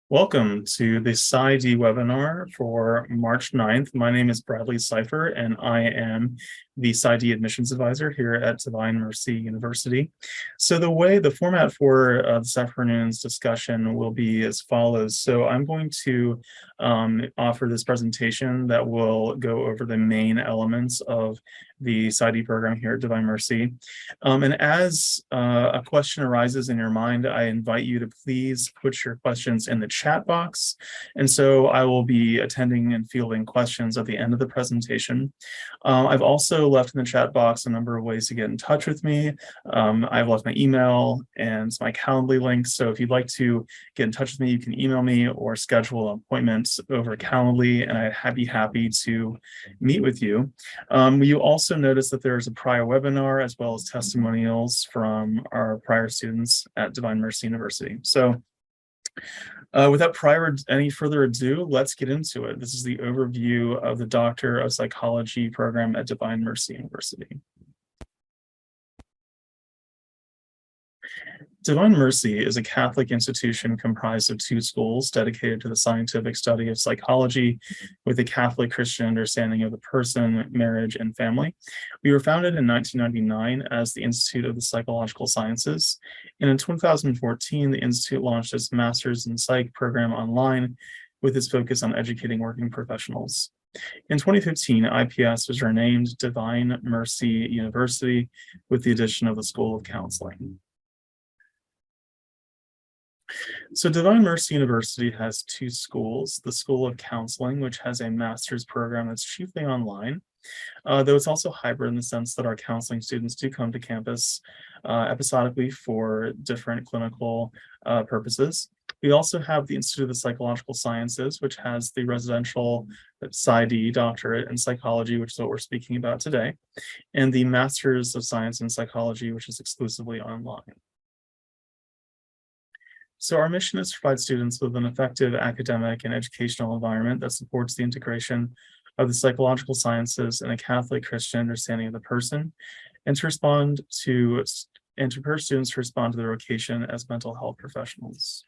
Welcome to the PsyD webinar for March 9th. My name is Bradley Cypher, and I am the PsyD admissions advisor here at Divine Mercy University. So the format for this afternoon's discussion will be as follows. So I'm going to offer this presentation that will go over the main elements of the PsyD program here at Divine Mercy. And as a question arises in your mind, I invite you to please put your questions in the chat box. And so I will be attending and fielding questions at the end of the presentation. I've also left in the chat box a number of ways to get in touch with me. I've left my email and my Calendly link. So if you'd like to get in touch with me, you can email me or schedule appointments over Calendly, and I'd be happy to meet with you. You also notice that there's a prior webinar as well as testimonials from our prior students at Divine Mercy University. So without any further ado, let's get into it. This is the overview of the Doctor of Psychology program at Divine Mercy University. Divine Mercy is a Catholic institution comprised of two schools dedicated to the scientific study of psychology with a Catholic Christian understanding of the person, marriage, and family. We were founded in 1999 as the Institute of the Psychological Sciences, and in 2014, the Institute launched its Master's in Psych program online with its focus on educating working professionals. In 2015, IPS was renamed Divine Mercy University with the addition of the School of Counseling. So Divine Mercy University has two schools, the School of Counseling, which has a master's program that's chiefly online, though it's also hybrid in the sense that our counseling students do come to campus episodically for different clinical purposes. We also have the Institute of the Psychological Sciences, which has the residential PsyD doctorate in psychology, which is what we're speaking about today, and the Master's of Science in Psychology, which is exclusively online. So our mission is to provide students with an effective academic and educational environment that supports the integration of the psychological sciences and a Catholic Christian understanding of the person, and to prepare students to respond to their vocation as mental health professionals.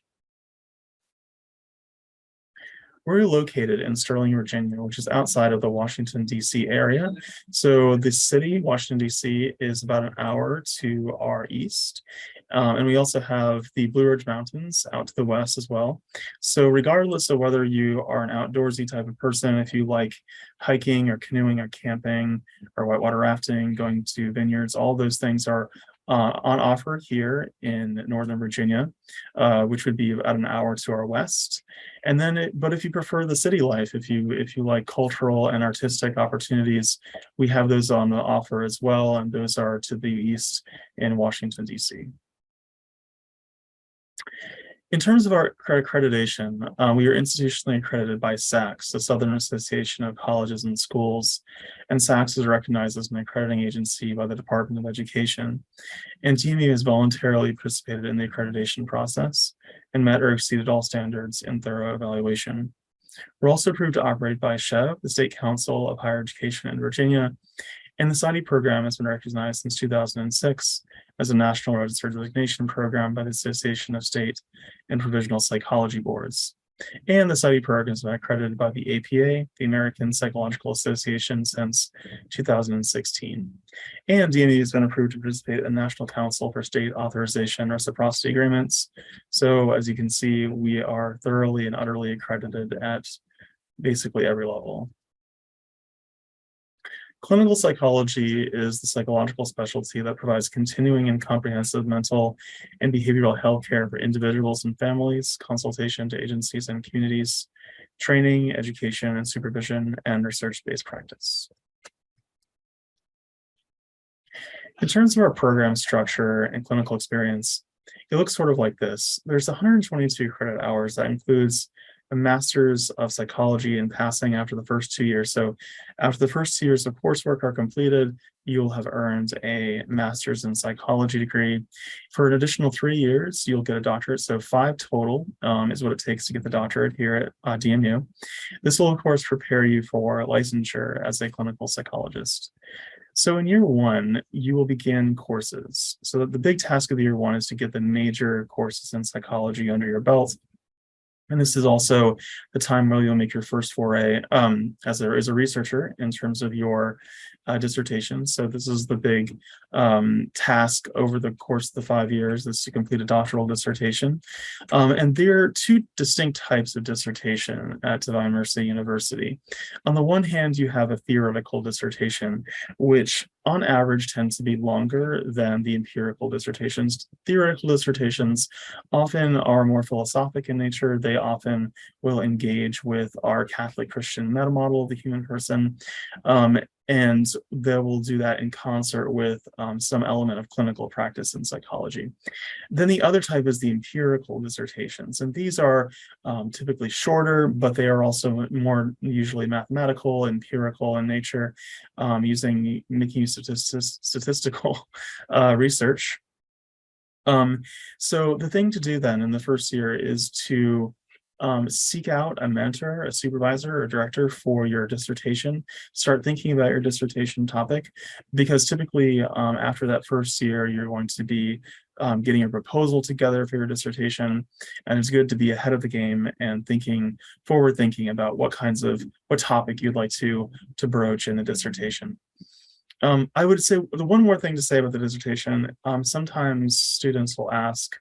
We're located in Sterling, Virginia, which is outside of the Washington, D.C. area. So the city, Washington, D.C., is about an hour to our east. And we also have the Blue Ridge Mountains out to the west as well. So regardless of whether you are an outdoorsy type of person, if you like hiking or canoeing or camping or whitewater rafting, going to vineyards, all those things are on offer here in Northern Virginia, which would be about an hour to our west. And then, but if you prefer the city life, if you like cultural and artistic opportunities, we have those on the offer as well, and those are to the east in Washington, D.C. In terms of our accreditation, we are institutionally accredited by SACS, the Southern Association of Colleges and Schools, and SACS is recognized as an accrediting agency by the Department of Education. And DME has voluntarily participated in the accreditation process and met or exceeded all standards in thorough evaluation. We're also approved to operate by SHEV, the State Council of Higher Education in Virginia, and the PsyD program has been recognized since 2006 as a national registered designation program by the Association of State and Provisional Psychology Boards. And the PsyD program has been accredited by the APA, the American Psychological Association, since 2016. And DME has been approved to participate in the National Council for State Authorization Reciprocity Agreements. So as you can see, we are thoroughly and utterly accredited at basically every level. Clinical psychology is the psychological specialty that provides continuing and comprehensive mental and behavioral health care for individuals and families, consultation to agencies and communities, training, education, and supervision, and research-based practice. In terms of our program structure and clinical experience, it looks sort of like this. There's 122 credit hours that includes a master's of psychology in passing after the first 2 years. So after the first 2 years of coursework are completed, you'll have earned a master's in psychology degree. For an additional 3 years, you'll get a doctorate. So 5 total is what it takes to get the doctorate here at DMU. This will, of course, prepare you for licensure as a clinical psychologist. So in year one, you will begin courses. So the big task of year one is to get the major courses in psychology under your belt. And this is also the time where you'll make your first foray as a researcher in terms of your dissertation. So this is the big task over the course of the 5 years, is to complete a doctoral dissertation. And there are two distinct types of dissertation at Divine Mercy University. On the one hand, you have a theoretical dissertation, which on average tends to be longer than the empirical dissertations. Theoretical dissertations often are more philosophic in nature. They often will engage with our Catholic Christian meta model of the human person. And they will do that in concert with some element of clinical practice in psychology. Then the other type is the empirical dissertations, and these are typically shorter, but they are also more usually mathematical, empirical in nature, making use of statistical research. So the thing to do then in the first year is to seek out a mentor, a supervisor, or director for your dissertation. Start thinking about your dissertation topic, because typically after that first year, you're going to be getting a proposal together for your dissertation, and it's good to be ahead of the game and forward thinking about what topic you'd like to broach in a dissertation. I would say the one more thing to say about the dissertation, sometimes students will ask,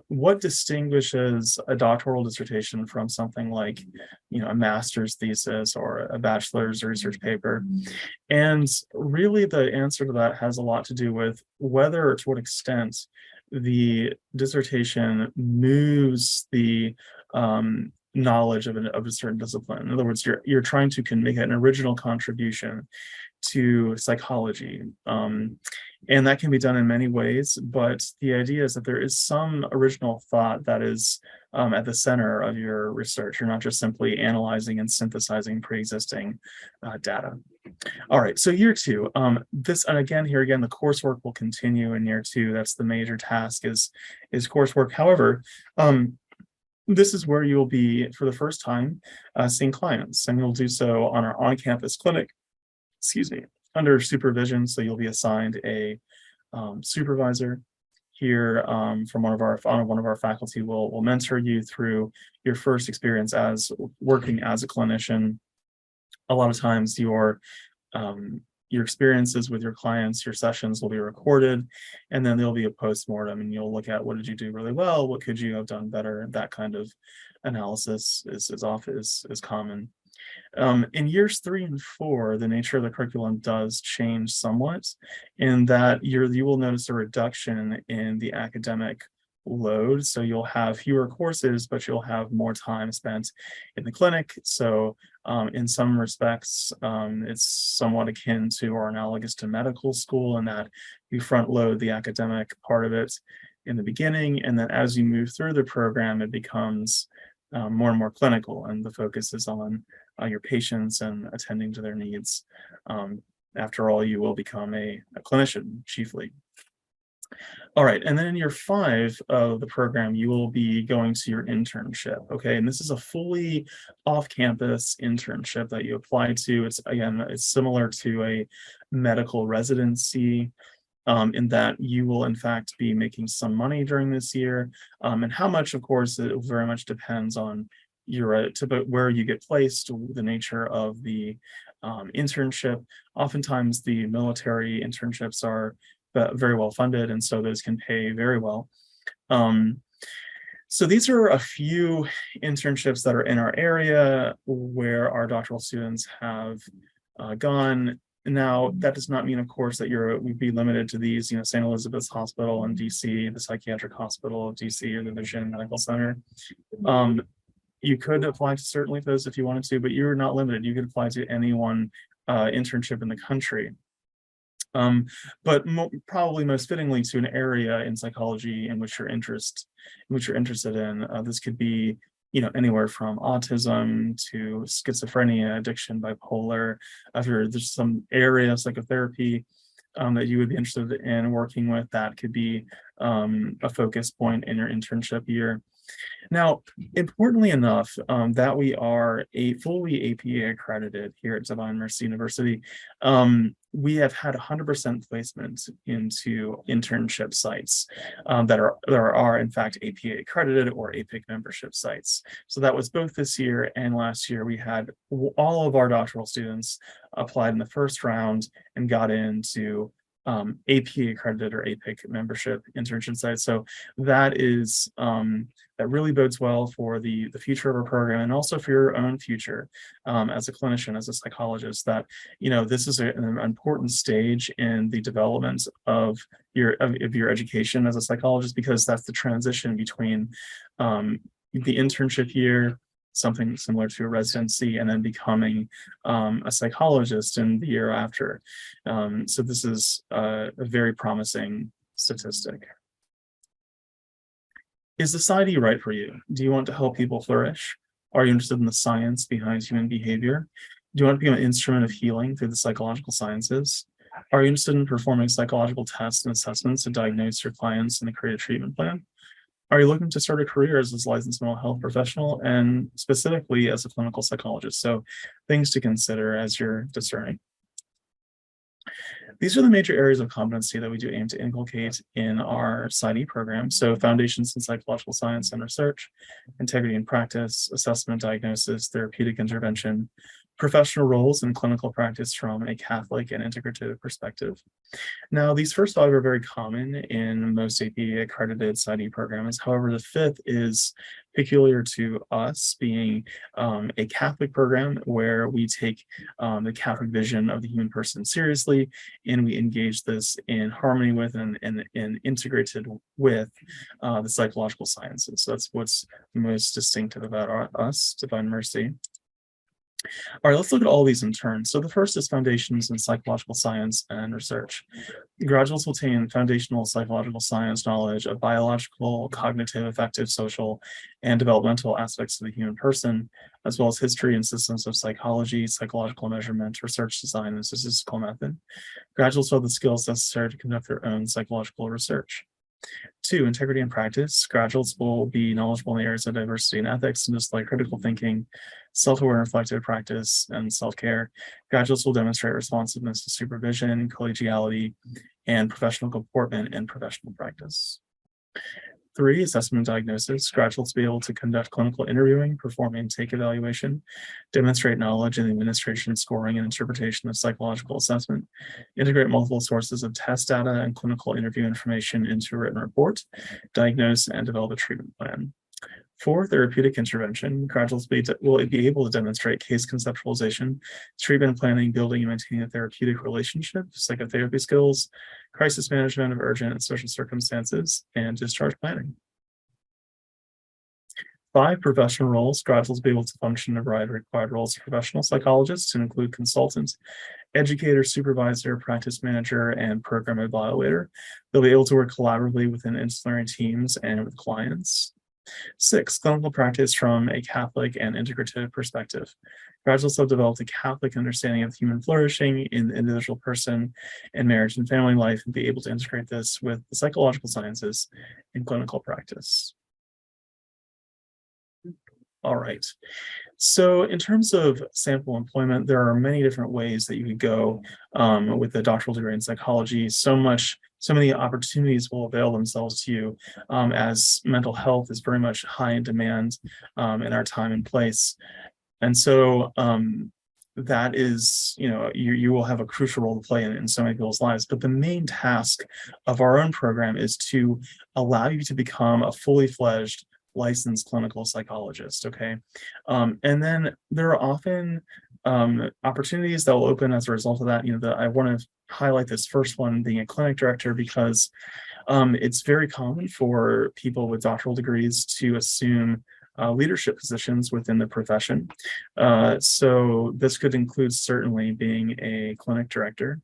what distinguishes a doctoral dissertation from something like, a master's thesis or a bachelor's research paper? And really the answer to that has a lot to do with whether or to what extent the dissertation moves the knowledge of a certain discipline. In other words, you're trying to make an original contribution to psychology. And that can be done in many ways, but the idea is that there is some original thought that is at the center of your research. You're not just simply analyzing and synthesizing pre-existing data. All right, so year two, and again, the coursework will continue in year two. That's the major task is coursework. However, this is where you'll be, for the first time, seeing clients, and you'll do so on our on-campus clinic, under supervision. So you'll be assigned a supervisor here from one of our faculty will mentor you through your first experience as working as a clinician. A lot of times your experiences with your clients, your sessions will be recorded, and then there'll be a post-mortem, and you'll look at what did you do really well, what could you have done better. That kind of analysis is common. In years 3 and 4, the nature of the curriculum does change somewhat, in that you will notice a reduction in the academic load. So you'll have fewer courses, but you'll have more time spent in the clinic. So in some respects, it's somewhat akin to or analogous to medical school, in that you front load the academic part of it in the beginning, and then as you move through the program, it becomes more and more clinical, and the focus is on your patients and attending to their needs. After all, you will become a clinician chiefly. All right, and then in year 5 of the program, you will be going to your internship, okay? And this is a fully off-campus internship that you apply to. It's similar to a medical residency, in that you will in fact be making some money during this year. And how much, of course, it very much depends on where you get placed, the nature of the internship. Oftentimes the military internships are very well funded, and so those can pay very well. So these are a few internships that are in our area where our doctoral students have gone. Now, that does not mean, of course, that we'd be limited to these, St. Elizabeth's Hospital in DC, the Psychiatric Hospital of DC, or the Vision Medical Center. You could apply to certainly those if you wanted to, but you're not limited. You could apply to any one internship in the country. But probably most fittingly to an area in psychology in which you're interested in. This could be, anywhere from autism to schizophrenia, addiction, bipolar. If there's some area of psychotherapy that you would be interested in working with, that could be a focus point in your internship year. Now, importantly enough, that we are fully APA accredited here at Divine Mercy University, we have had 100% placement into internship sites that are in fact APA accredited or APIC membership sites. So that was both this year and last year. We had all of our doctoral students applied in the first round and got into APA accredited or APIC membership internship sites. So that is that really bodes well for the future of our program and also for your own future as a clinician, as a psychologist. That this is an important stage in the development of your education as a psychologist, because that's the transition between the internship year, something similar to a residency, and then becoming a psychologist in the year after. So this is a very promising statistic. Is the PsyD right for you? Do you want to help people flourish? Are you interested in the science behind human behavior? Do you want to become an instrument of healing through the psychological sciences? Are you interested in performing psychological tests and assessments to diagnose your clients and to create a treatment plan? Are you looking to start a career as a licensed mental health professional and specifically as a clinical psychologist? So things to consider as you're discerning. These are the major areas of competency that we do aim to inculcate in our PsyD program. So foundations in psychological science and research, integrity in practice, assessment, diagnosis, therapeutic intervention, professional roles in clinical practice from a Catholic and integrative perspective. Now, these first 5 are very common in most APA accredited PsyD programs. However, the 5th is peculiar to us, being a Catholic program where we take the Catholic vision of the human person seriously, and we engage this in harmony with and integrated with the psychological sciences. So that's what's most distinctive about us, Divine Mercy. All right, let's look at all these in turn. So the first is foundations in psychological science and research. Graduates will attain foundational psychological science knowledge of biological, cognitive, affective, social, and developmental aspects of the human person, as well as history and systems of psychology, psychological measurement, research design, and statistical method. Graduates will have the skills necessary to conduct their own psychological research. 2, integrity in practice. Graduates will be knowledgeable in the areas of diversity and ethics and display critical thinking, self-aware and reflective practice, and self-care. Graduates will demonstrate responsiveness to supervision, collegiality, and professional comportment in professional practice. 3, assessment and diagnosis. Graduates will be able to conduct clinical interviewing, perform intake evaluation, demonstrate knowledge in the administration, scoring, and interpretation of psychological assessment, integrate multiple sources of test data and clinical interview information into a written report, diagnose and develop a treatment plan. 4, therapeutic intervention. Graduates will be able to demonstrate case conceptualization, treatment planning, building and maintaining a therapeutic relationship, psychotherapy skills, crisis management of urgent and social circumstances, and discharge planning. 5, professional roles. Graduates will be able to function in a variety of required roles of professional psychologists to include consultant, educator, supervisor, practice manager, and program evaluator. They'll be able to work collaboratively within interdisciplinary teams and with clients. 6, clinical practice from a Catholic and integrative perspective. Graduates have developed a Catholic understanding of human flourishing in the individual person and marriage and family life, and be able to integrate this with the psychological sciences in clinical practice. All right. So in terms of sample employment, there are many different ways that you could go with a doctoral degree in psychology. So many opportunities will avail themselves to you as mental health is very much high in demand in our time and place. And so that is, you will have a crucial role to play in so many people's lives. But the main task of our own program is to allow you to become a fully fledged licensed clinical psychologist. Okay. And then there are often opportunities that will open as a result of that. I want to highlight this first one, being a clinic director, because it's very common for people with doctoral degrees to assume leadership positions within the profession. So this could include certainly being a clinic director,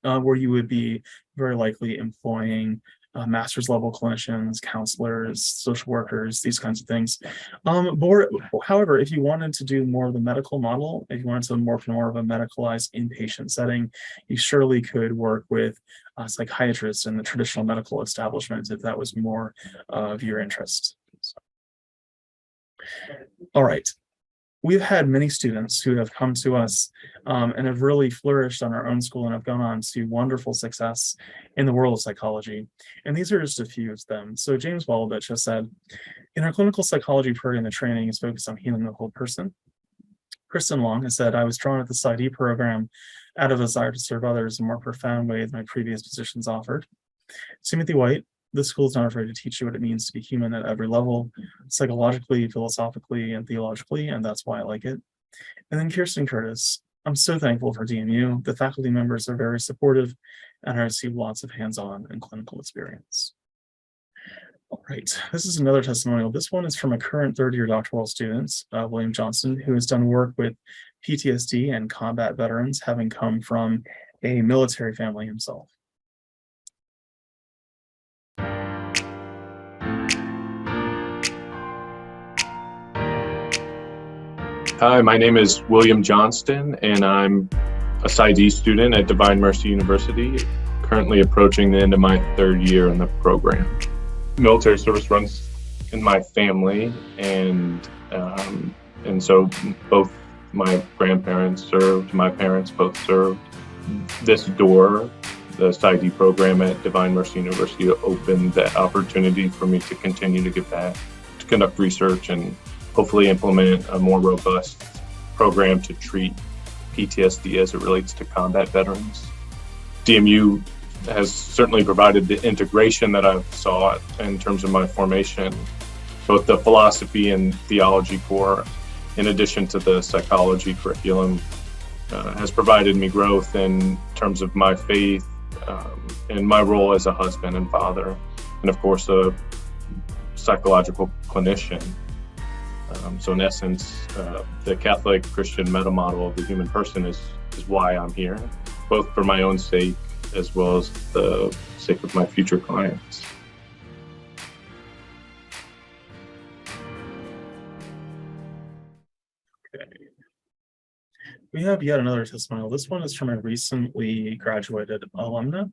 where you would be very likely employing master's level clinicians, counselors, social workers, these kinds of things. However, if you wanted to do more of the medical model, if you wanted to work more of a medicalized inpatient setting, you surely could work with psychiatrists in the traditional medical establishment if that was more of your interest. All right. we've had many students who have come to us and have really flourished on our own school and have gone on to wonderful success in the world of psychology. And these are just a few of them. So James Walovich has said, in our clinical psychology program, the training is focused on healing the whole person. Kristen Long has said, I was drawn to the PsyD program out of a desire to serve others in a more profound way than my previous positions offered. Timothy White, this school is not afraid to teach you what it means to be human at every level, psychologically, philosophically, and theologically, and that's why I like it. And then Kirsten Curtis, I'm so thankful for DMU. The faculty members are very supportive, and I received lots of hands-on and clinical experience. All right, this is another testimonial. This one is from a current third-year doctoral student, William Johnston, who has done work with PTSD and combat veterans, having come from a military family himself. Hi, my name is William Johnston, and I'm a PsyD student at Divine Mercy University, currently approaching the end of my third year in the program. Military service runs in my family, and so both my grandparents served, my parents both served. This door, the PsyD program at Divine Mercy University, opened that opportunity for me to continue to give back, to conduct research, and hopefully implement a more robust program to treat PTSD as it relates to combat veterans. DMU has certainly provided the integration that I've sought in terms of my formation, both the philosophy and theology core, in addition to the psychology curriculum, has provided me growth in terms of my faith and my role as a husband and father, and of course a psychological clinician. So in essence, the Catholic Christian meta model of the human person is why I'm here, both for my own sake as well as the sake of my future clients. Okay. We have yet another testimonial. This one is from a recently graduated alumna.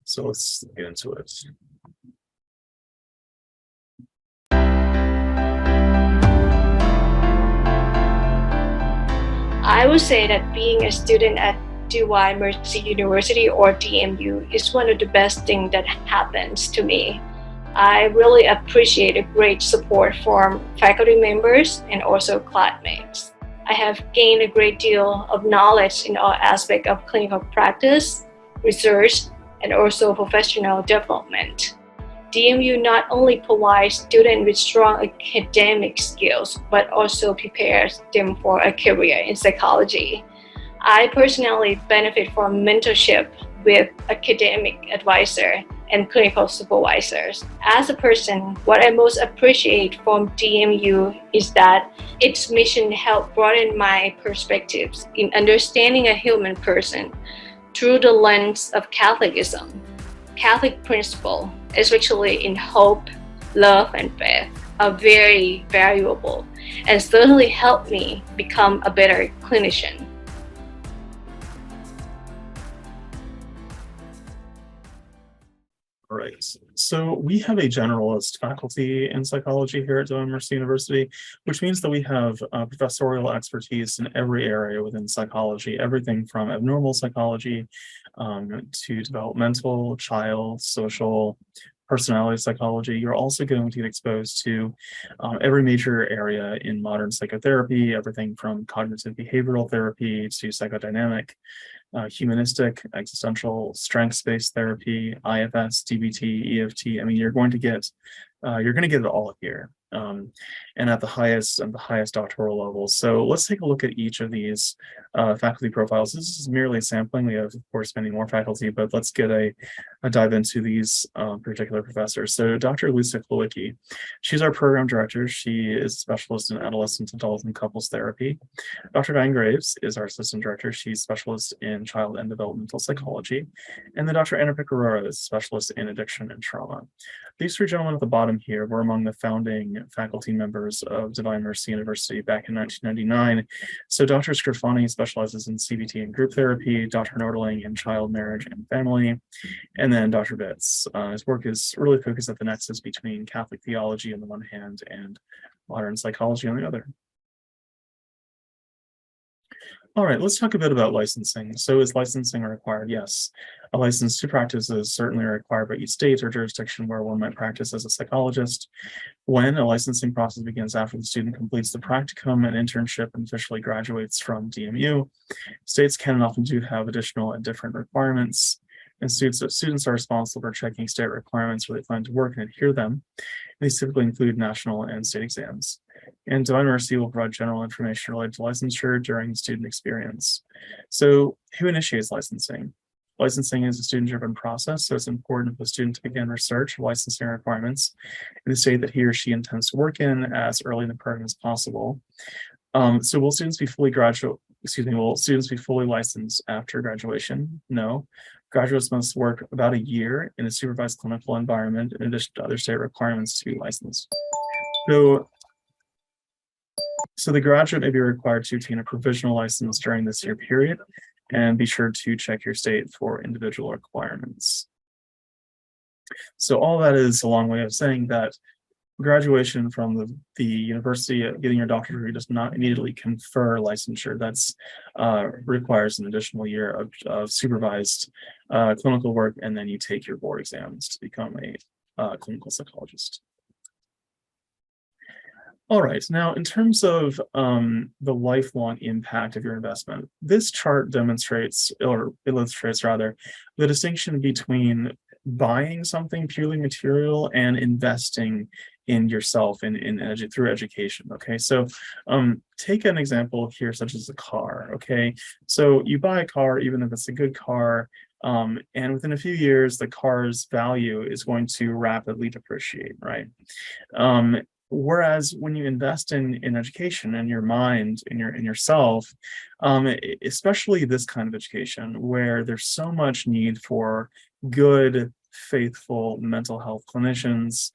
So let's get into it. I would say that being a student at Divine Mercy University, or DMU, is one of the best things that happens to me. I really appreciate the great support from faculty members and also classmates. I have gained a great deal of knowledge in all aspects of clinical practice, research, and also professional development. DMU not only provides students with strong academic skills, but also prepares them for a career in psychology. I personally benefit from mentorship with academic advisor and clinical supervisors. As a person, what I most appreciate from DMU is that its mission helps broaden my perspectives in understanding a human person through the lens of Catholicism. Catholic principles, especially in hope, love, and faith, are very valuable and certainly help me become a better clinician. All right, so we have a generalist faculty in psychology here at Divine Mercy University, which means that we have professorial expertise in every area within psychology, everything from abnormal psychology to developmental, child, social, personality psychology. You're also going to get exposed to every major area in modern psychotherapy, everything from cognitive behavioral therapy to psychodynamic, humanistic, existential, strengths-based therapy, IFS, DBT, EFT. I mean, you're going to get it all here, and at the highest doctoral levels. So let's take a look at each of these faculty profiles. This is merely a sampling. We have, of course, many more faculty, but let's get a dive into these particular professors. So Dr. Lisa Klawicki, she's our program director. She is a specialist in adolescent, adult, and couples therapy. Dr. Diane Graves is our assistant director. She's specialist in child and developmental psychology. And then Dr. Anna Picarora is a specialist in addiction and trauma. These three gentlemen at the bottom here were among the founding faculty members of Divine Mercy University back in 1999. So Dr. Scrifani specializes in CBT and group therapy, Dr. Nordling in child, marriage, and family, and then Dr. Bitts. His work is really focused at the nexus between Catholic theology on the one hand and modern psychology on the other. All right, let's talk a bit about licensing. So is licensing required? Yes. A license to practice is certainly required by each state or jurisdiction where one might practice as a psychologist. When a licensing process begins after the student completes the practicum and internship and officially graduates from DMU, states can and often do have additional and different requirements. And students are responsible for checking state requirements where they plan to work and adhere them. These typically include national and state exams. And Divine Mercy will provide general information related to licensure during the student experience. So who initiates licensing? Licensing is a student-driven process, so it's important for the student to begin research of licensing requirements in the state that he or she intends to work in as early in the program as possible. So will students be fully will students be fully licensed after graduation? No. Graduates must work about a year in a supervised clinical environment in addition to other state requirements to be licensed. So the graduate may be required to obtain a provisional license during this year period, and be sure to check your state for individual requirements. So all that is a long way of saying that graduation from the university, getting your doctorate degree does not immediately confer licensure. That's requires an additional year of supervised clinical work, and then you take your board exams to become a clinical psychologist. All right, now in terms of the lifelong impact of your investment, this chart demonstrates, or illustrates rather, the distinction between buying something purely material and investing in yourself through education. Okay, so take an example here, such as a car. Okay, so you buy a car, even if it's a good car, and within a few years, the car's value is going to rapidly depreciate, right? Whereas when you invest in education and your mind, in yourself, especially this kind of education where there's so much need for good, faithful mental health clinicians,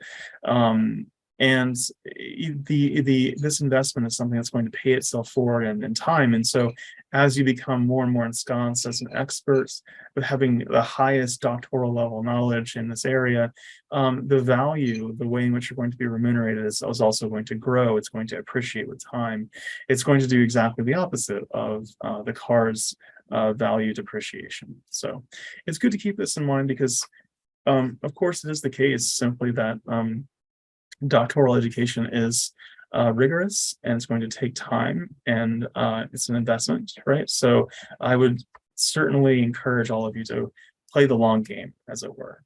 and this investment is something that's going to pay itself forward in time. And so as you become more and more ensconced as an expert with having the highest doctoral level knowledge in this area, the value, the way in which you're going to be remunerated is also going to grow. It's going to appreciate with time. It's going to do exactly the opposite of the car's value depreciation. So it's good to keep this in mind because, of course, it is the case simply that doctoral education is rigorous and it's going to take time, and it's an investment, right? So I would certainly encourage all of you to play the long game, as it were.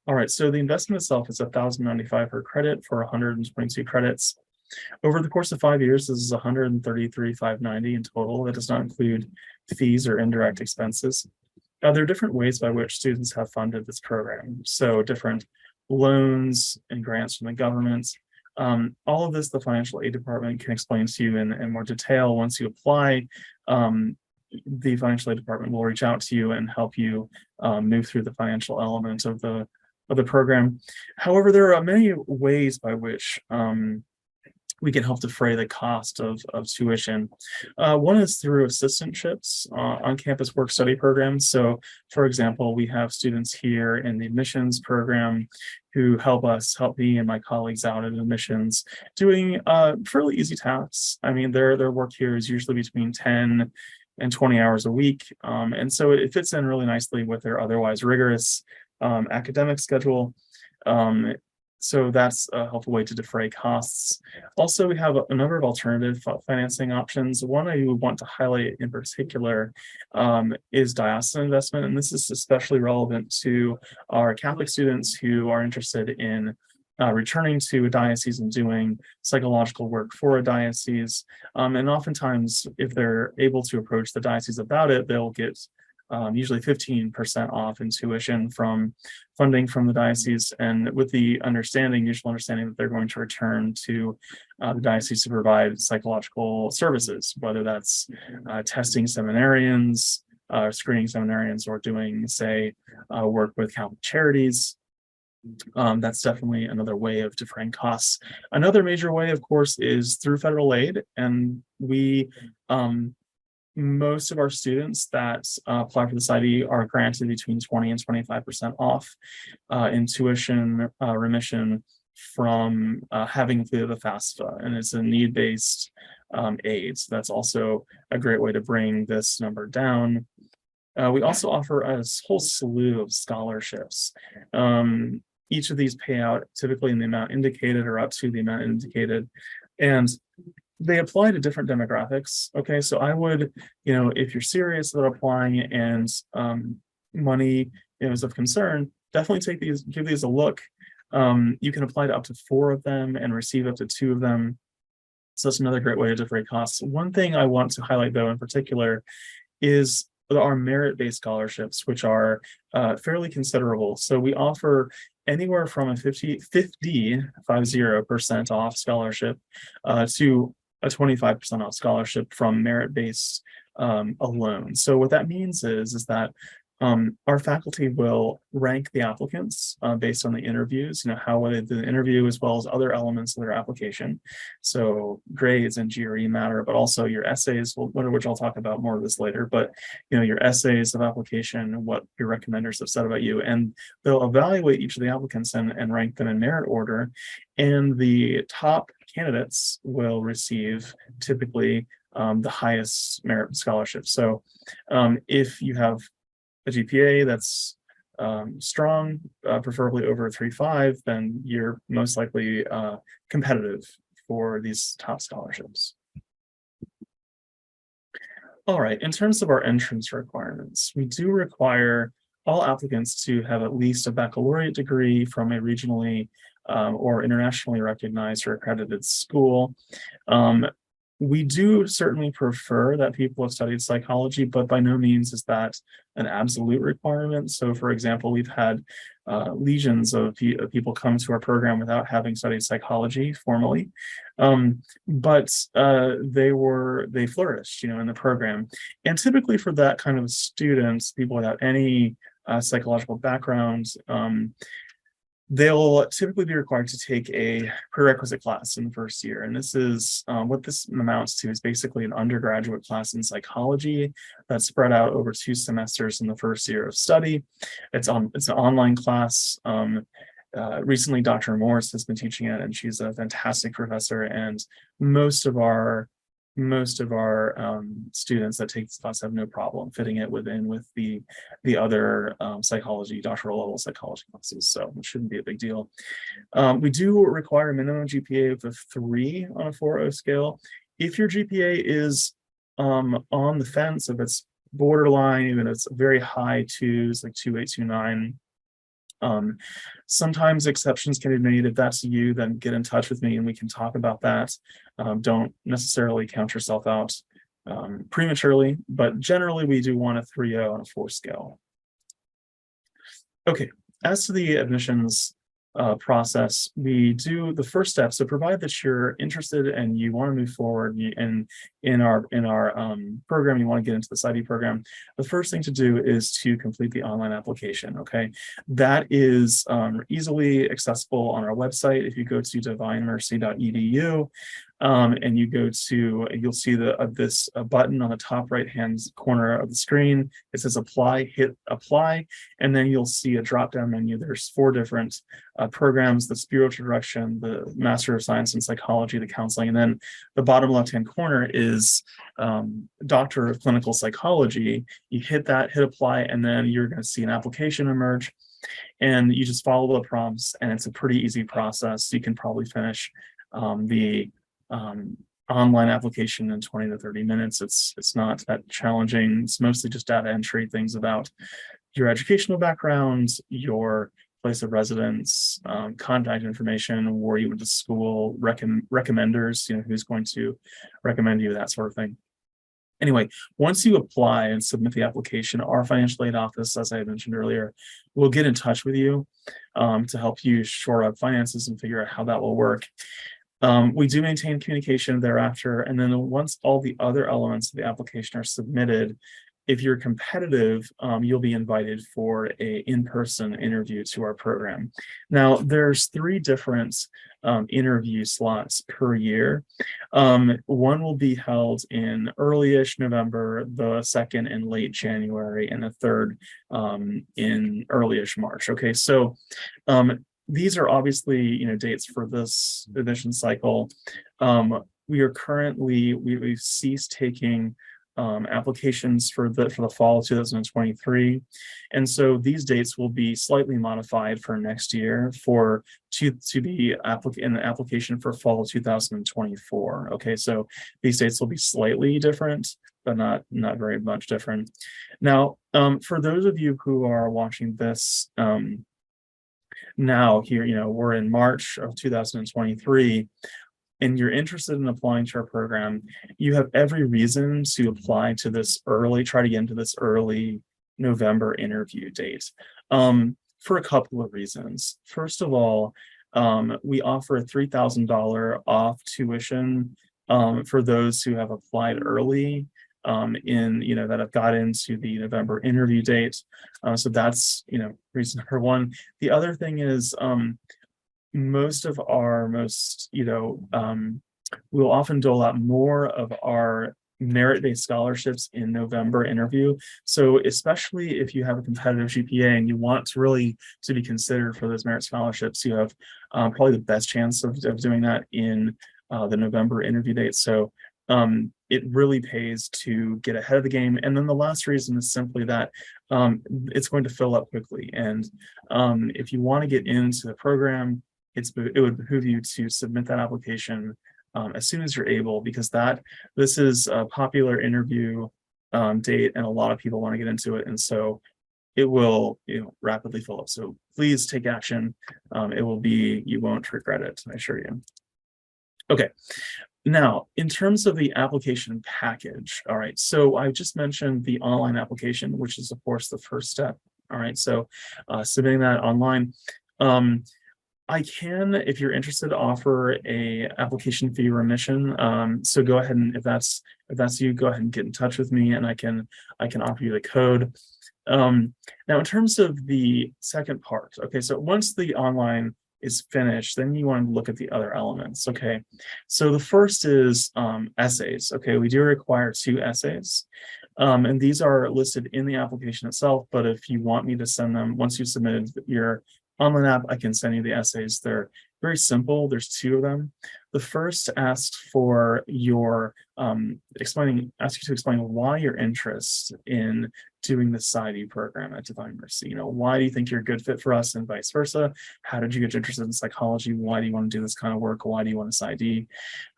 All right, so the investment itself is $1,095 per credit for 122 credits. Over the course of 5 years, this is $133,590 in total. That does not include fees or indirect expenses. Now, there are different ways by which students have funded this program. So different loans and grants from the government. All of this, the financial aid department can explain to you in more detail. Once you apply, the financial aid department will reach out to you and help you move through the financial elements of the program. However, there are many ways by which we can help defray the cost of tuition. One is through assistantships, on-campus work-study programs. So, for example, we have students here in the admissions program who help me and my colleagues out in admissions doing fairly easy tasks. I mean, their work here is usually between 10 and 20 hours a week. And so it fits in really nicely with their otherwise rigorous academic schedule. So that's a helpful way to defray costs. Also, we have a number of alternative financing options. One I would want to highlight in particular is diocesan investment, and this is especially relevant to our Catholic students who are interested in returning to a diocese and doing psychological work for a diocese. And oftentimes, if they're able to approach the diocese about it, they'll get usually 15% off in tuition from funding from the diocese, and with the mutual understanding that they're going to return to the diocese to provide psychological services, whether that's testing seminarians, screening seminarians, or doing, say, work with Catholic charities. That's definitely another way of defraying costs. Another major way, of course, is through federal aid, and most of our students that apply for the PsyD are granted between 20 and 25% off in tuition remission from having completed the FAFSA, and it's a need-based aids. That's also a great way to bring this number down. We also offer a whole slew of scholarships. Each of these pay out typically in the amount indicated or up to the amount indicated. And they apply to different demographics. Okay, so I would, if you're serious about applying and money is of concern, definitely give these a look. You can apply to up to 4 of them and receive up to 2 of them. So that's another great way to defray costs. One thing I want to highlight, though, in particular, is our merit-based scholarships, which are fairly considerable. So we offer anywhere from a 50% off scholarship to a 25% off scholarship from merit-based alone. So what that means is that our faculty will rank the applicants based on the interviews, how well they did the interview, as well as other elements of their application. So grades and GRE matter, but also your essays, which I'll talk about more of this later, but your essays of application, what your recommenders have said about you, and they'll evaluate each of the applicants and rank them in merit order. And the top candidates will receive typically the highest merit scholarship. So if you have a GPA that's strong, preferably over a 3.5, then you're most likely competitive for these top scholarships. All right, in terms of our entrance requirements, we do require all applicants to have at least a baccalaureate degree from a regionally or internationally recognized or accredited school. We do certainly prefer that people have studied psychology, but by no means is that an absolute requirement. So, for example, we've had legions of people come to our program without having studied psychology formally, but they flourished, in the program. And typically for that kind of students, people without any psychological background, they'll typically be required to take a prerequisite class in the first year. And this is what this amounts to is basically an undergraduate class in psychology that's spread out over 2 semesters in the first year of study. It's an online class. Recently, Dr. Morse has been teaching it, and she's a fantastic professor. And most of our students that take this class have no problem fitting it with the other psychology, doctoral level psychology classes, so it shouldn't be a big deal. We do require a minimum GPA of a 3 on a 4.0 scale. If your GPA is on the fence, if it's borderline, even if it's very high 2s, like 2.8, 2.9, sometimes exceptions can be made. If that's you, then get in touch with me and we can talk about that. Don't necessarily count yourself out prematurely, but generally we do want a 3.0 on a 4 scale. Okay, as to the admissions process, we do the first step. So provide that you're interested and you want to move forward in our program, you want to get into the PsyD program, the first thing to do is to complete the online application. Okay, that is easily accessible on our website. If you go to divinemercy.edu and you'll see this button on the top right hand corner of the screen. It says apply, hit apply, and then you'll see a drop down menu. There's 4 different programs: the spiritual direction, the Master of Science in Psychology, the counseling, and then the bottom left hand corner is Doctor of Clinical Psychology. You hit that, hit apply, and then you're going to see an application emerge, and you just follow the prompts, and it's a pretty easy process. You can probably finish the online application in 20 to 30 minutes. It's not that challenging. It's mostly just data entry, things about your educational background, your place of residence, contact information, where you went to school, recommenders, who's going to recommend you, that sort of thing. Anyway, once you apply and submit the application, our financial aid office, as I mentioned earlier, will get in touch with you to help you shore up finances and figure out how that will work. We do maintain communication thereafter, and then once all the other elements of the application are submitted, if you're competitive, you'll be invited for a in-person interview to our program. Now, there's 3 different interview slots per year. One will be held in early-ish November, the second in late January, and the third in early-ish March. Okay, so these are obviously dates for this admission cycle. we've ceased taking applications for the fall of 2023, and so these dates will be slightly modified for next year to be in the application for fall 2024. Okay, so these dates will be slightly different, but not very much different. Now, for those of you who are watching this now here, we're in March of 2023. And you're interested in applying to our program, you have every reason to apply to this try to get into this early November interview date, for a couple of reasons. First of all, we offer a $3,000 off tuition for those who have applied early that have got into the November interview date. So that's, reason number one. The other thing is, we'll often dole out more of our merit-based scholarships in November interview. So especially if you have a competitive GPA and you want to be considered for those merit scholarships, you have probably the best chance of doing that in the November interview date. So it really pays to get ahead of the game. And then the last reason is simply that it's going to fill up quickly. And if you want to get into the program, it would behoove you to submit that application as soon as you're able, because this is a popular interview date and a lot of people want to get into it. And so it will rapidly fill up. So please take action. You won't regret it, I assure you. Okay. Now, in terms of the application package, all right, so I just mentioned the online application, which is, of course, the first step. All right, so submitting that online. I can, if you're interested, offer a application fee remission. So go ahead and if that's you, go ahead and get in touch with me, and I can offer you the code. Now, in terms of the second part, okay, so once the online is finished, then you want to look at the other elements. Okay, so the first is essays. Okay, we do require 2 essays. And these are listed in the application itself, but if you want me to send them, once you've submitted your online app, I can send you the essays. They're very simple. There's 2 of them. The first asks for your asks you to explain why your interest in doing the PsyD program at Divine Mercy. Why do you think you're a good fit for us, and vice versa? How did you get interested in psychology? Why do you want to do this kind of work? Why do you want to PsyD?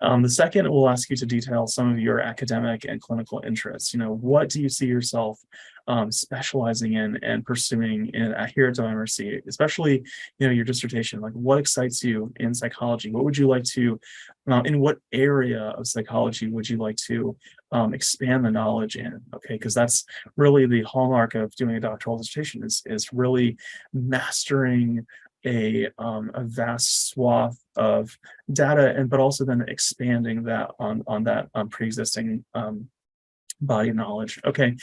The second will ask you to detail some of your academic and clinical interests. What do you see yourself specializing in and pursuing here at Divine Mercy, especially your dissertation? Like, what excites you in psychology? What would you like to in what area of psychology would you like to expand the knowledge in? Okay, because that's really the hallmark of doing a doctoral dissertation is really mastering a vast swath of data, but also then expanding that on that pre-existing body of knowledge. Okay.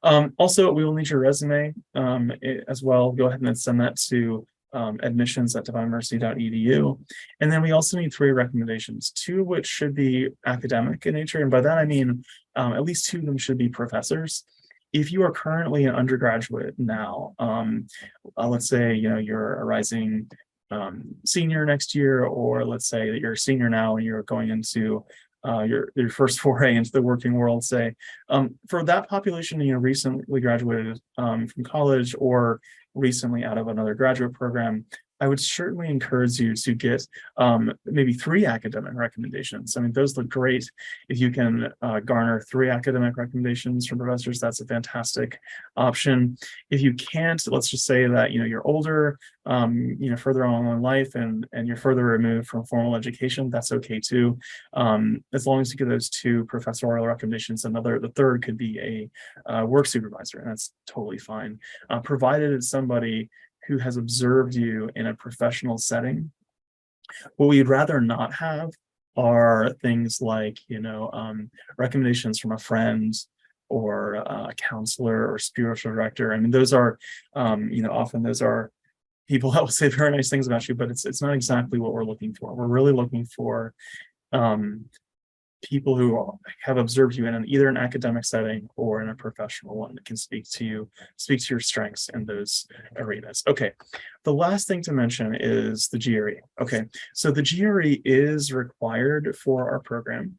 Also, we will need your resume as well. Go ahead and send that to admissions@divinemercy.edu. And then we also need 3 recommendations, 2 of which should be academic in nature. And by that, I mean, at least 2 of them should be professors. If you are currently an undergraduate now, let's say, you're a rising senior next year, or let's say that you're a senior now and you're going into your first foray into the working world, say, for that population, recently graduated from college or recently out of another graduate program, I would certainly encourage you to get maybe 3 academic recommendations. I mean, those look great. If you can garner 3 academic recommendations from professors, that's a fantastic option. If you can't, let's just say that you're older, further on in life, and you're further removed from formal education, that's okay too. As long as you get those 2 professorial recommendations, the third could be a work supervisor, and that's totally fine, provided it's somebody who has observed you in a professional setting. What we'd rather not have are things like, recommendations from a friend or a counselor or spiritual director. I mean, those are, often those are people that will say very nice things about you, but it's not exactly what we're looking for. We're really looking for people who have observed you in either an academic setting or in a professional one that can speak to your strengths in those arenas. Okay, the last thing to mention is the GRE. Okay, so the GRE is required for our program.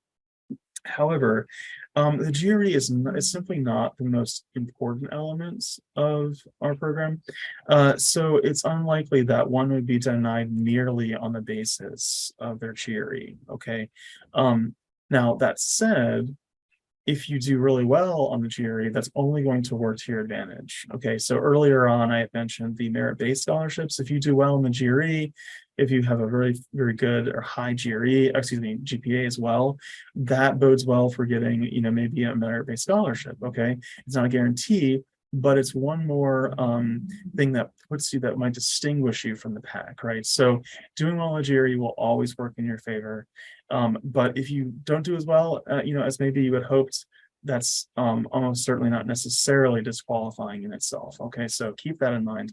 However, the GRE is simply not the most important element of our program. So it's unlikely that one would be denied merely on the basis of their GRE, okay? Now, that said, if you do really well on the GRE, that's only going to work to your advantage. Okay, so earlier on, I had mentioned the merit-based scholarships. If you do well in the GRE, if you have a very, very good or high GPA as well, that bodes well for getting, maybe a merit-based scholarship. Okay, it's not a guarantee, but it's one more thing that might distinguish you from the pack, right? So doing well in the GRE will always work in your favor. But if you don't do as well, as maybe you had hoped, that's almost certainly not necessarily disqualifying in itself. Okay, so keep that in mind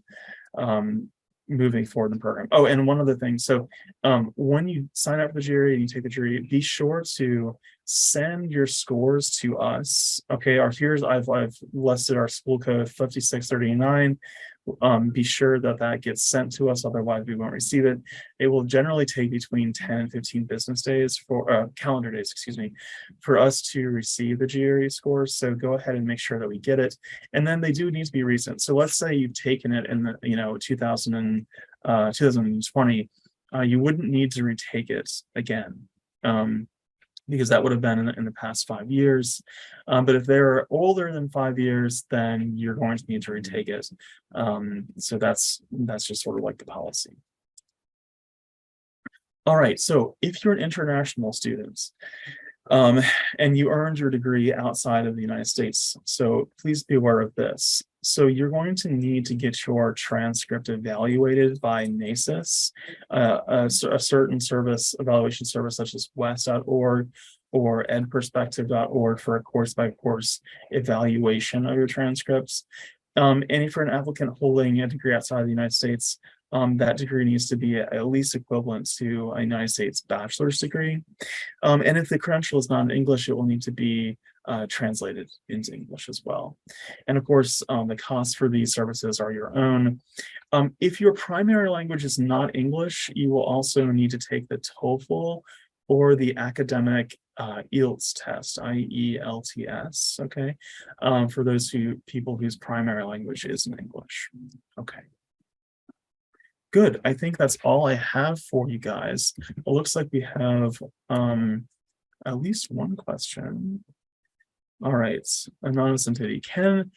moving forward in the program. Oh, and one other thing. So when you sign up for the GRE and you take the GRE, be sure to send your scores to us. Okay, I've listed our school code 5639. Be sure that gets sent to us, otherwise we won't receive it. It will generally take between 10 and 15 business days calendar days, for us to receive the GRE scores. So go ahead and make sure that we get it. And then they do need to be recent. So let's say you've taken it in the 2020, you wouldn't need to retake it again. Because that would have been in the past 5 years. But if they're older than 5 years, then you're going to need to retake it. So that's just sort of like the policy. All right, so if you're an international student, and you earned your degree outside of the United States, so please be aware of this. So you're going to need to get your transcript evaluated by NACIS, a certain evaluation service such as west.org or edperspective.org for a course-by-course evaluation of your transcripts. And if you're an applicant holding a degree outside of the United States, that degree needs to be at least equivalent to a United States bachelor's degree. And if the credential is not in English, it will need to be translated into English as well. And of course, the costs for these services are your own. If your primary language is not English, you will also need to take the TOEFL or the academic IELTS test, IELTS, okay, for those people whose primary language isn't English. Okay. Good. I think that's all I have for you guys. It looks like we have at least one question. All right. Anonymous entity. Can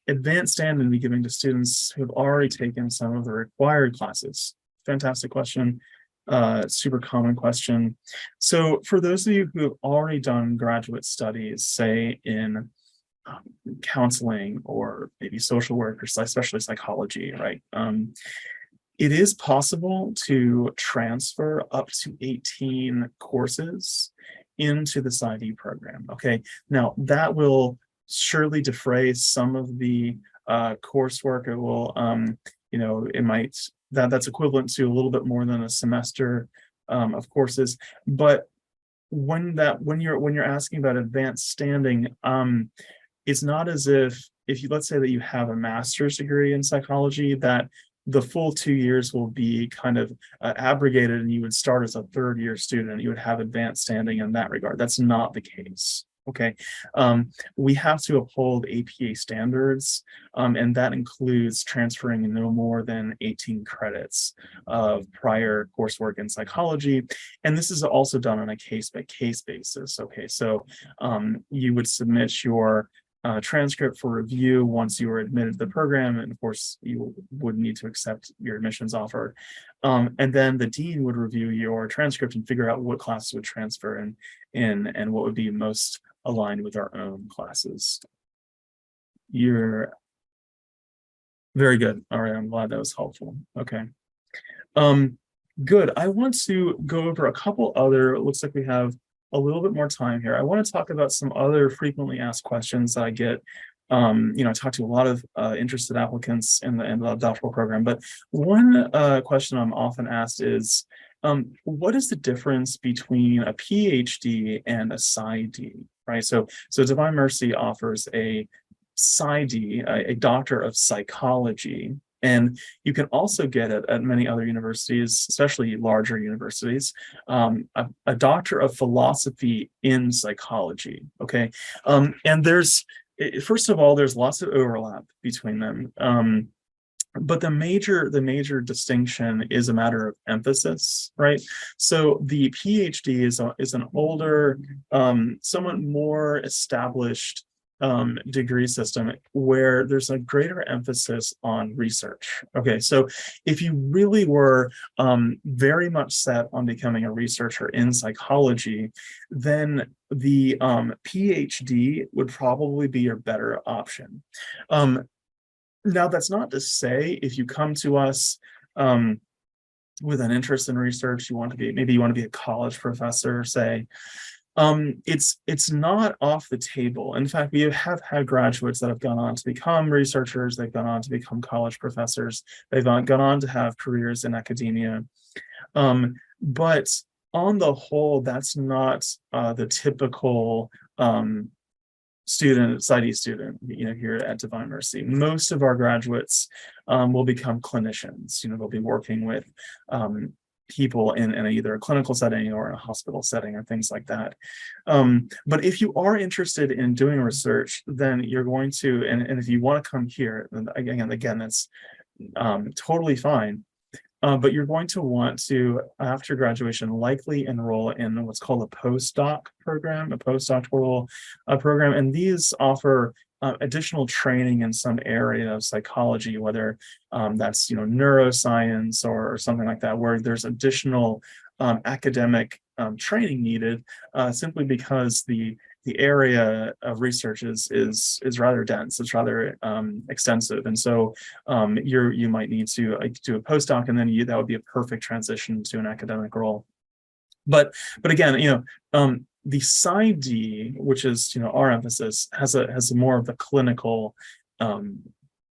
advanced standing be given to students who have already taken some of the required classes? Fantastic question. Super common question. So for those of you who have already done graduate studies, say in counseling or maybe social work or especially psychology, right? It is possible to transfer up to 18 courses into the PsyD program. Okay, now that will surely defray some of the coursework. It will, it might that's equivalent to a little bit more than a semester of courses. But when you're asking about advanced standing, it's not as if you, let's say that you have a master's degree in psychology, that the full 2 years will be kind of abrogated and you would start as a third-year student. You would have advanced standing in that regard. That's not the case. Okay, we have to uphold APA standards, and that includes transferring no more than 18 credits of prior coursework in psychology. And this is also done on a case-by-case basis. Okay, so you would submit your transcript for review once you were admitted to the program, and of course you would need to accept your admissions offer, and then the dean would review your transcript and figure out what classes would transfer in and what would be most aligned with our own classes. You're very good. All right, I'm glad that was helpful. Okay, good. I want to go over a couple other, it looks like we have a little bit more time here. I want to talk about some other frequently asked questions that I get. I talk to a lot of interested applicants in the doctoral program, but one question I'm often asked is, what is the difference between a PhD and a PsyD, right? So Divine Mercy offers a PsyD, a doctor of psychology, And you can also get it at many other universities, especially larger universities, a doctor of philosophy in psychology. Okay. And first of all, there's lots of overlap between them. But the major distinction is a matter of emphasis, right? So the PhD is an older, somewhat more established degree system where there's a greater emphasis on research. Okay, so if you really were very much set on becoming a researcher in psychology, then the PhD would probably be your better option. Now, that's not to say if you come to us with an interest in research, maybe you want to be a college professor, say, it's not off the table. In fact, we have had graduates that have gone on to become researchers, they've gone on to become college professors, they've gone on to have careers in academia. But on the whole, that's not the typical PsyD student, here at Divine Mercy. Most of our graduates will become clinicians. They'll be working with people in either a clinical setting or in a hospital setting or things like that. But if you are interested in doing research, then you're going to, and if you want to come here, then again, that's totally fine. But you're going to want to, after graduation, likely enroll in what's called a postdoc program, a postdoctoral program. And these offer additional training in some area of psychology, whether that's neuroscience or something like that, where there's additional academic training needed, simply because the area of research is rather dense, it's rather extensive, and so you might need to do a postdoc, and then that would be a perfect transition to an academic role. But again, the PsyD, which is our emphasis, has more of the clinical.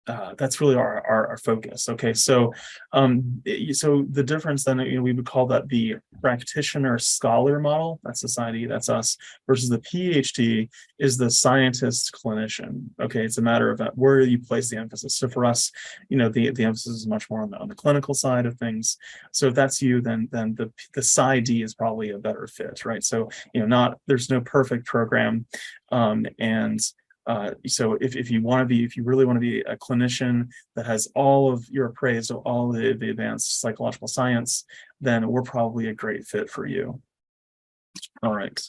That's really our focus. Okay, so so the difference then, we would call that the practitioner scholar model. That's the PsyD, that's us, versus the PhD is the scientist clinician. Okay, it's a matter of where you place the emphasis. So for us, the emphasis is much more on the clinical side of things. So if that's you, then the PsyD is probably a better fit, right? So there's no perfect program, and so if you really want to be a clinician that has all of your appraised of all the advanced psychological science, then we're probably a great fit for you. All right.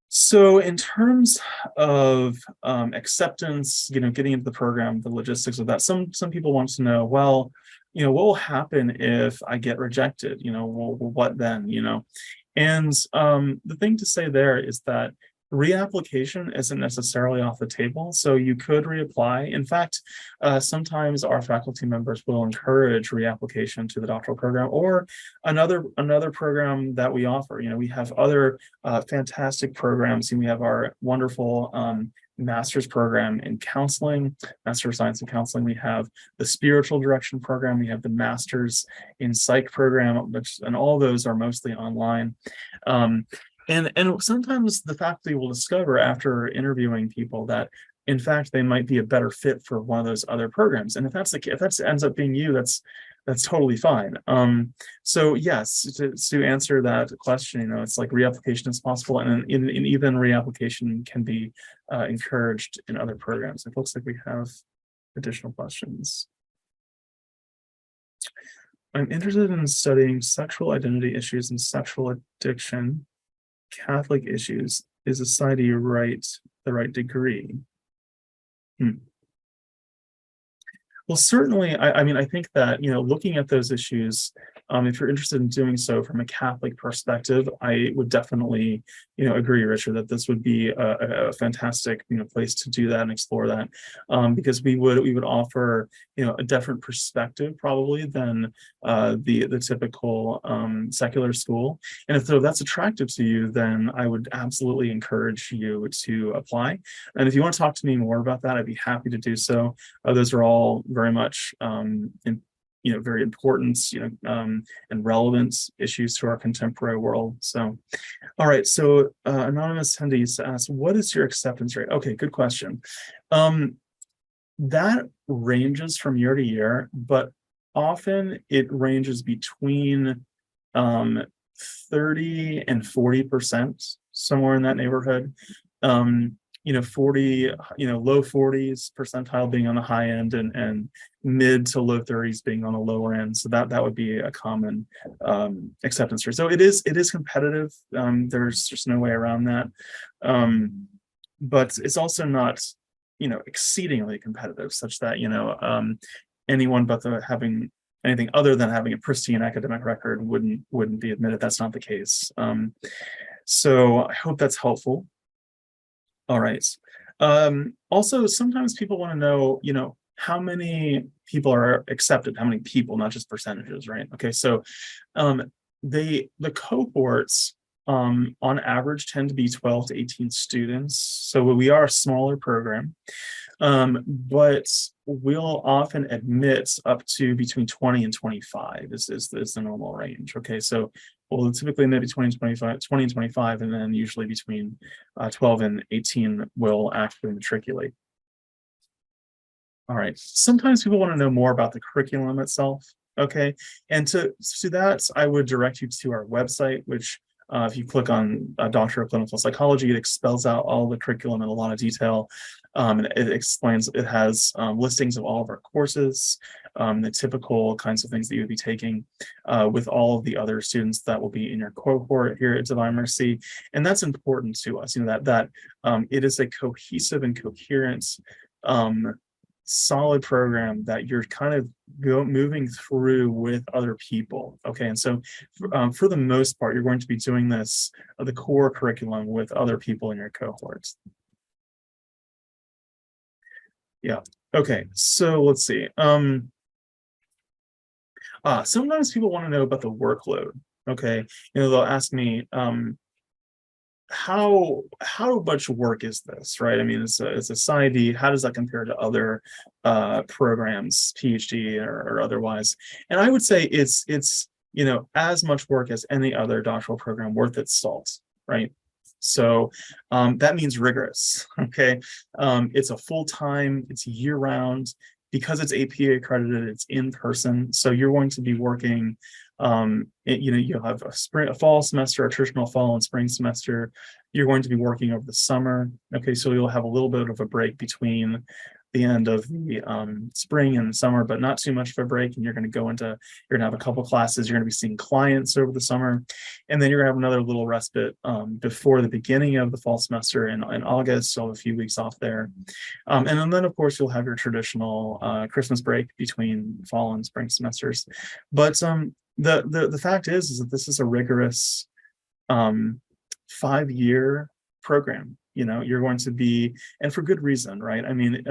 So in terms of acceptance, getting into the program, the logistics of that, some people want to know, well, what will happen if I get rejected? Well, what then? And the thing to say there is that reapplication isn't necessarily off the table, so you could reapply. In fact, sometimes our faculty members will encourage reapplication to the doctoral program or another program that we offer. We have other fantastic programs, and we have our wonderful master's program in counseling, Master of Science in Counseling. We have the spiritual direction program. We have the master's in psych program, and all those are mostly online. And sometimes the faculty will discover after interviewing people that, in fact, they might be a better fit for one of those other programs. And if that ends up being you, that's totally fine. So yes, to answer that question, it's like reapplication is possible, and even reapplication can be encouraged in other programs. It looks like we have additional questions. I'm interested in studying sexual identity issues and sexual addiction. Catholic issues. Is a PsyD the right degree? Well, certainly, I think that, looking at those issues, if you're interested in doing so from a Catholic perspective, I would definitely, agree, Richard, that this would be a fantastic, place to do that and explore that, because we would offer, a different perspective probably than the typical secular school. And if that's attractive to you, then I would absolutely encourage you to apply. And if you want to talk to me more about that, I'd be happy to do so. Those are all very much very important and relevant issues to our contemporary world. So all right, so anonymous attendees asked, what is your acceptance rate? Okay, good question. That ranges from year to year, but often it ranges between um 30 and 40%, somewhere in that neighborhood. um 40, low 40s percentile being on the high end, and mid to low 30s being on the lower end. So that would be a common acceptance rate. So it is competitive. There's just no way around that. But it's also not exceedingly competitive, such that anyone but having anything other than having a pristine academic record wouldn't be admitted. That's not the case. So I hope that's helpful. All right. Also, sometimes people want to know, how many people are accepted, how many people, not just percentages, right? Okay, so the cohorts on average tend to be 12 to 18 students. So we are a smaller program, but we'll often admit up to between 20 and 25 is the normal range. Okay, so we'll typically admit between 20 and 25, and then usually between 12 and 18 will actually matriculate. All right, sometimes people want to know more about the curriculum itself. Okay, and to that, I would direct you to our website, which if you click on Doctor of Clinical Psychology, it spells out all the curriculum in a lot of detail. And it explains, it has listings of all of our courses, the typical kinds of things that you would be taking with all of the other students that will be in your cohort here at Divine Mercy. And that's important to us, that it is a cohesive and coherent solid program that you're kind of moving through with other people. Okay, and so for the most part, you're going to be doing this, the core curriculum, with other people in your cohorts. Yeah. Okay, so let's see. Sometimes people want to know about the workload. Okay, they'll ask me, how much work is this, right? I mean, it's a PsyD. How does that compare to other programs, PhD or otherwise? And I would say it's as much work as any other doctoral program worth its salt, right? So that means rigorous. Okay, it's a full-time, it's year-round. Because it's APA accredited, it's in person. So you're going to be working, you'll have a fall semester, a traditional fall and spring semester. You're going to be working over the summer. Okay, so you'll have a little bit of a break between the end of the spring and summer, but not too much of a break. And you're going to have a couple classes. You're going to be seeing clients over the summer, and then you're going to have another little respite before the beginning of the fall semester in August. So a few weeks off there, and then of course you'll have your traditional Christmas break between fall and spring semesters. But the fact is that this is a rigorous 5-year program. You're going to be, and for good reason, right? I mean,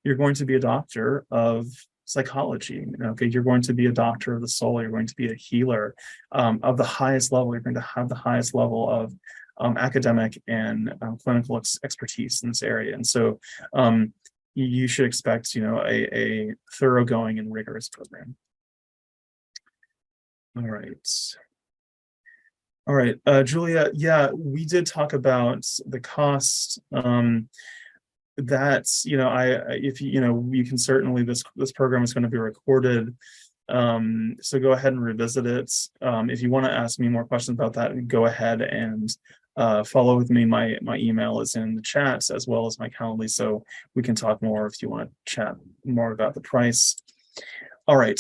you're going to be a doctor of psychology. Okay, you're going to be a doctor of the soul. You're going to be a healer of the highest level. You're going to have the highest level of academic and clinical expertise in this area. And so you should expect, a thoroughgoing and rigorous program. All right, Julia, yeah, we did talk about the cost. That's, if you can certainly, this program is going to be recorded. So go ahead and revisit it. If you want to ask me more questions about that, go ahead and follow with me. My email is in the chat, as well as my Calendly, so we can talk more if you want to chat more about the price. All right.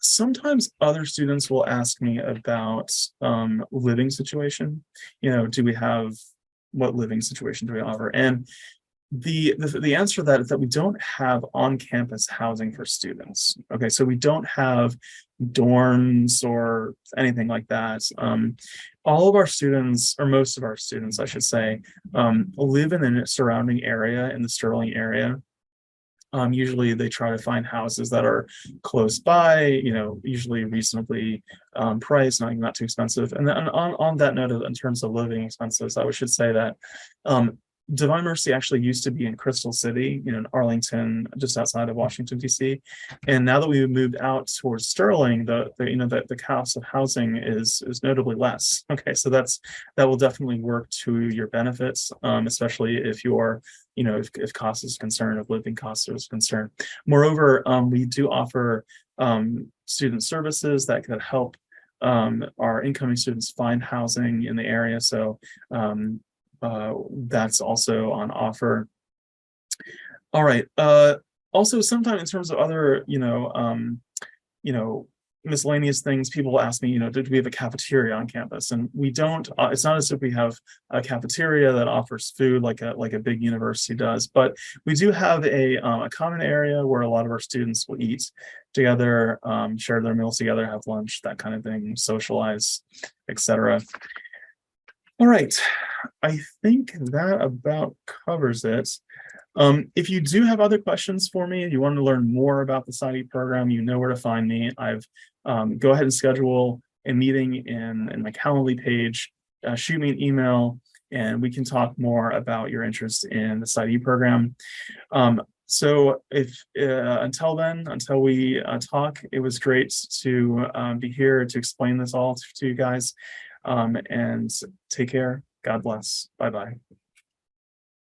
Sometimes other students will ask me about living situation. What living situation do we offer? And the answer to that is that we don't have on-campus housing for students. Okay, so we don't have dorms or anything like that. All of our students, or most of our students, I should say, live in the surrounding area, in the Sterling area. Usually they try to find houses that are close by, usually reasonably priced, not too expensive. And then on that note, in terms of living expenses, I should say that Divine Mercy actually used to be in Crystal City, in Arlington, just outside of Washington, D.C. And now that we've moved out towards Sterling, the cost of housing is notably less. Okay, so that will definitely work to your benefits, especially if you're, if cost is concerned, if living costs is concerned. Moreover, we do offer student services that could help our incoming students find housing in the area. So that's also on offer. All right. Also, sometimes in terms of other, miscellaneous things, people ask me, did we have a cafeteria on campus? And we don't. It's not as if we have a cafeteria that offers food like a big university does, but we do have a common area where a lot of our students will eat together, share their meals together, have lunch, that kind of thing, socialize, etc. All right, I think that about covers it. If you do have other questions for me, if you want to learn more about the PsyD program, you know where to find me. Go ahead and schedule a meeting in my Calendly page, shoot me an email, and we can talk more about your interest in the PsyD program. So until then, until we talk, it was great to be here to explain this all to you guys. And take care. God bless. Bye-bye.